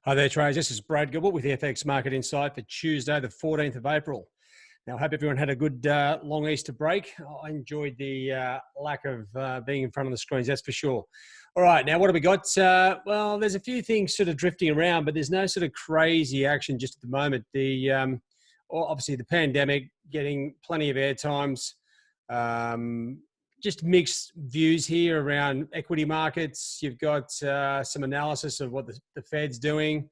Hi there, traders. This is Brad Gilbert with the FX Market Insight for Tuesday, the 14th of April. Now, I hope everyone had a good long Easter break. I enjoyed the lack of being in front of the screens, that's for sure. All right, now what have we got? Well, there's a few things sort of drifting around, but there's no sort of crazy action just at the moment. Obviously, the pandemic getting plenty of airtimes. Just mixed views here around equity markets. You've got some analysis of what the Fed's doing.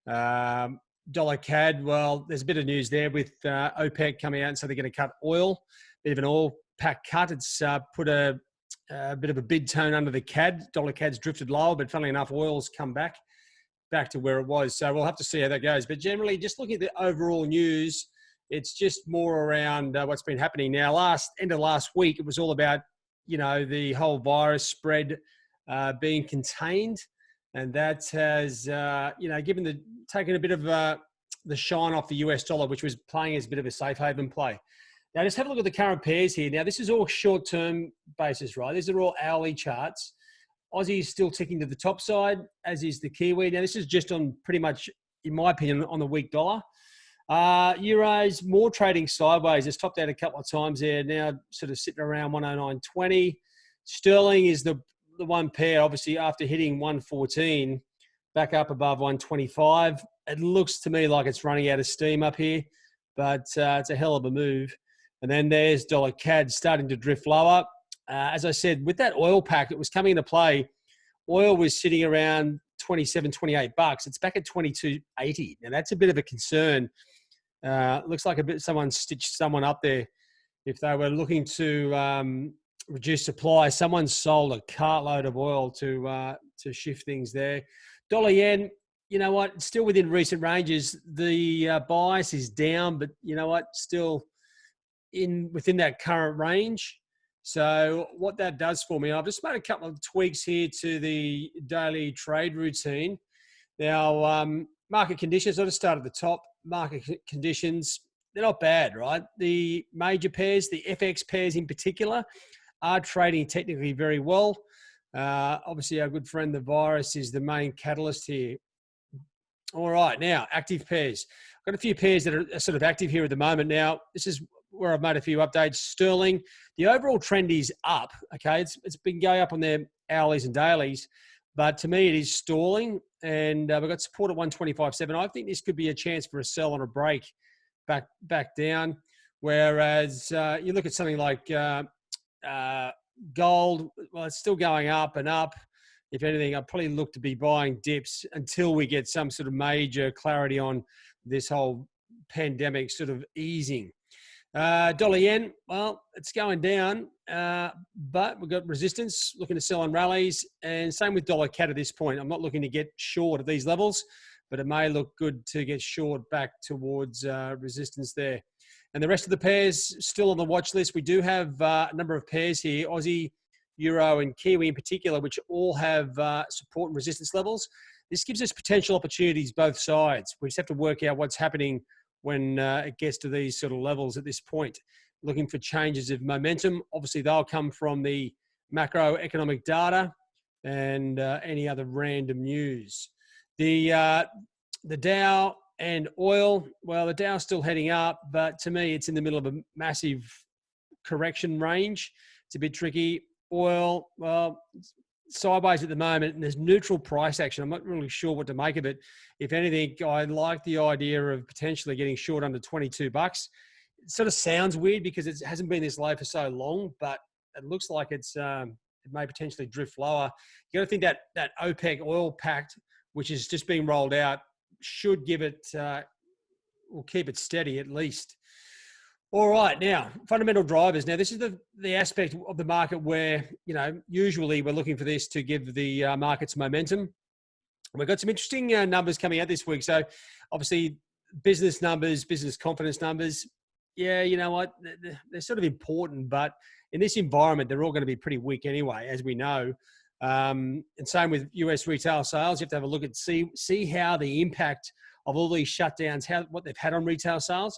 Dollar CAD, well, there's a bit of news there with OPEC coming out and so they're going to cut oil. Bit of an oil pack cut. It's put a bit of a bid tone under the CAD. Dollar CAD's drifted lower, but funnily enough, oil's come back to where it was. So we'll have to see how that goes. But generally, just looking at the overall news, it's just more around what's been happening now. End of last week, it was all about the whole virus spread being contained, and that has taken a bit of the shine off the US dollar, which was playing as a bit of a safe haven play. Now, just have a look at the current pairs here. Now, this is all short-term basis, right? These are all hourly charts. Aussie is still ticking to the top side, as is the Kiwi. Now, this is just on pretty much, in my opinion, on the weak dollar. Euros, more trading sideways. It's topped out a couple of times there. Now sort of sitting around 109.20. Sterling is the one pair, obviously, after hitting 114, back up above 125. It looks to me like it's running out of steam up here, but it's a hell of a move. And then there's dollar CAD starting to drift lower. As I said, with that oil pack, it was coming into play. Oil was sitting around 27, 28 bucks. It's back at 22.80. Now that's a bit of a concern. Looks like someone stitched someone up there. If they were looking to reduce supply, someone sold a cartload of oil to shift things there. Dollar yen, you know what? Still within recent ranges. The bias is down, but you know what? Still within that current range. So what that does for me, I've just made a couple of tweaks here to the daily trade routine. Now, market conditions, I'll just start at the top. Market conditions, they're not bad, right? The major pairs, the FX pairs in particular, are trading technically very well. Obviously, our good friend, the virus, is the main catalyst here. All right, now, active pairs. I've got a few pairs that are sort of active here at the moment. Now, this is where I've made a few updates. Sterling, the overall trend is up, okay? It's been going up on their hourlies and dailies, but to me, it is stalling, and we've got support at 125.7. I think this could be a chance for a sell on a break back down, whereas you look at something like gold, well, it's still going up and up. If anything, I'd probably look to be buying dips until we get some sort of major clarity on this whole pandemic sort of easing. Dollar yen, well, it's going down, but we've got resistance, looking to sell on rallies, and same with dollar CAD at this point. I'm not looking to get short at these levels, but it may look good to get short back towards resistance there. And the rest of the pairs still on the watch list. We do have a number of pairs here, Aussie, Euro, and Kiwi in particular, which all have support and resistance levels. This gives us potential opportunities both sides. We just have to work out what's happening when it gets to these sort of levels at this point. Looking for changes of momentum. Obviously, they'll come from the macroeconomic data and any other random news. The Dow and Oil, well, the Dow's still heading up, but to me, it's in the middle of a massive correction range. It's a bit tricky. Oil, well, sideways at the moment, and there's neutral price action. I'm not really sure what to make of it. If anything, I like the idea of potentially getting short under 22 bucks. It sort of sounds weird because it hasn't been this low for so long, but it looks like it may potentially drift lower. You got to think that OPEC oil pact, which is just being rolled out, should give it, will keep it steady at least. All right, now, fundamental drivers. Now, this is the aspect of the market where, usually we're looking for this to give the markets momentum. We've got some interesting numbers coming out this week. So, obviously, business numbers, business confidence numbers, yeah, you know what? They're sort of important, but in this environment, they're all going to be pretty weak anyway, as we know. And same with US retail sales. You have to have a look at see how the impact of all these shutdowns, what they've had on retail sales.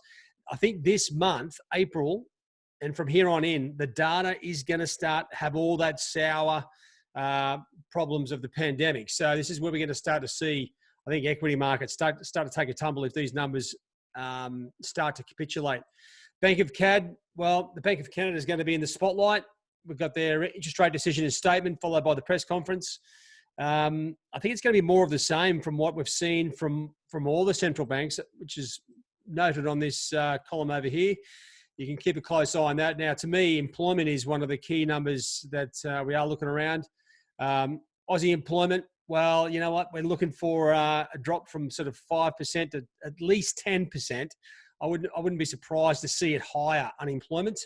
I think this month, April, and from here on in, the data is going to have all that sour problems of the pandemic. So this is where we're going to start to see, I think equity markets start to take a tumble if these numbers start to capitulate. Bank of CAD, well, the Bank of Canada is going to be in the spotlight. We've got their interest rate decision and statement followed by the press conference. I think it's going to be more of the same from what we've seen from all the central banks, which is noted on this column over here. You can keep a close eye on that. Now, to me, employment is one of the key numbers that we are looking around. Aussie employment, well, you know what? We're looking for a drop from sort of 5% to at least 10%. I wouldn't be surprised to see it higher unemployment.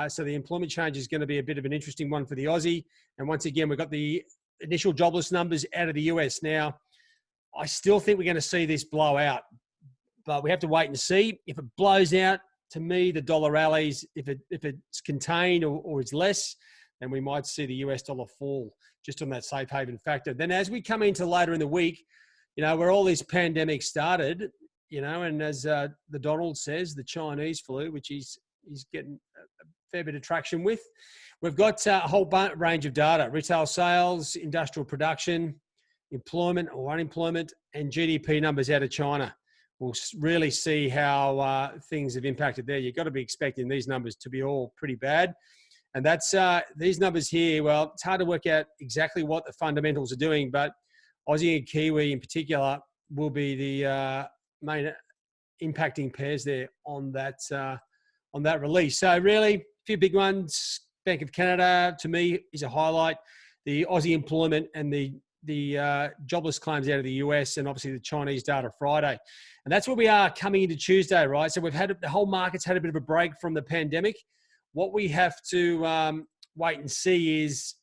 So the employment change is going to be a bit of an interesting one for the Aussie. And once again, we've got the initial jobless numbers out of the US. Now, I still think we're going to see this blow out, but we have to wait and see. If it blows out, to me, the dollar rallies. If it's contained or it's less, then we might see the US dollar fall just on that safe haven factor. Then as we come into later in the week, you know, where all this pandemic started, you know, and as the Donald says, the Chinese flu, which he's getting a fair bit of traction with. We've got a whole range of data: retail sales, industrial production, employment or unemployment, and GDP numbers out of China. We'll really see how things have impacted there. You've got to be expecting these numbers to be all pretty bad. And that's these numbers here. Well, it's hard to work out exactly what the fundamentals are doing, but Aussie and Kiwi in particular will be the main impacting pairs there on that release. So really, a few big ones. Bank of Canada, to me, is a highlight. The Aussie employment and the jobless claims out of the US, and obviously the Chinese data Friday. And that's where we are coming into Tuesday, right? So we've had the whole market's had a bit of a break from the pandemic. What we have to wait and see is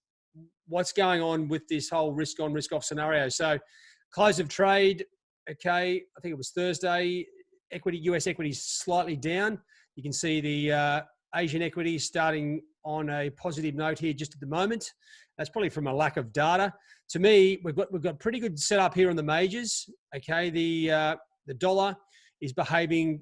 what's going on with this whole risk on, risk off scenario. So close of trade, okay, I think it was Thursday, US equities slightly down. You can see the Asian equities starting on a positive note here just at the moment. That's probably from a lack of data. To me, we've got pretty good setup here on the majors. Okay, the dollar is behaving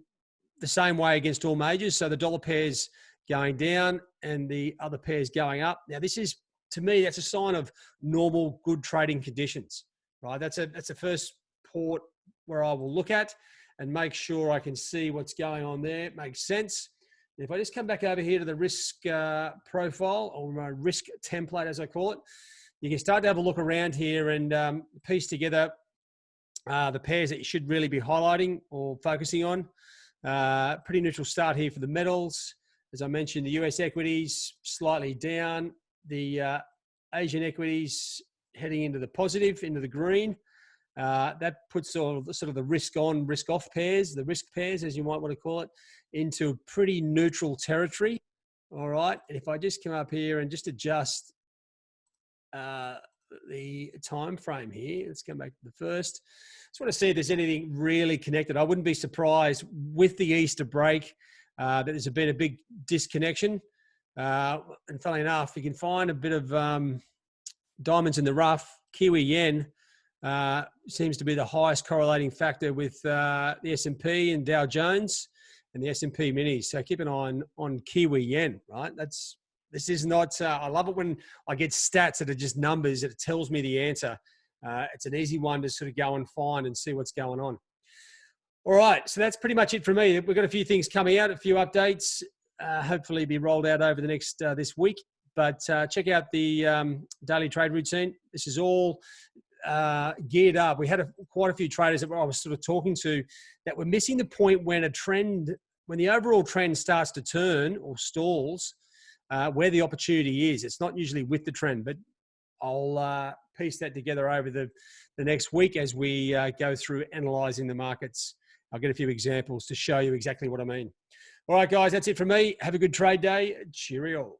the same way against all majors. So the dollar pair's going down and the other pair's going up. Now, this is, to me, that's a sign of normal, good trading conditions, right? That's a first port where I will look at and make sure I can see what's going on there. It makes sense. If I just come back over here to the risk profile, or my risk template, as I call it, you can start to have a look around here and piece together the pairs that you should really be highlighting or focusing on. Pretty neutral start here for the metals. As I mentioned, the US equities slightly down. The Asian equities heading into the positive, into the green. That puts sort of the risk on, risk off pairs, the risk pairs, as you might want to call it, into pretty neutral territory. All right. And if I just come up here and just adjust the time frame here, let's come back to the first. Just want to see if there's anything really connected. I wouldn't be surprised with the Easter break that there's been a big disconnection. And funnily enough, you can find a bit of diamonds in the rough. Kiwi yen seems to be the highest correlating factor with the S&P and Dow Jones and the S&P minis. So keep an eye on Kiwi yen, right? This is not, I love it when I get stats that are just numbers that it tells me the answer. It's an easy one to sort of go and find and see what's going on. All right, so that's pretty much it for me. We've got a few things coming out, a few updates, hopefully be rolled out over the next, this week. But check out the daily trade routine. This is all geared up. We had quite a few traders that I was sort of talking to that were missing the point when when the overall trend starts to turn or stalls, where the opportunity is. It's not usually with the trend, but I'll piece that together over the next week as we go through analyzing the markets. I'll get a few examples to show you exactly what I mean. All right, guys, that's it from me. Have a good trade day. Cheerio.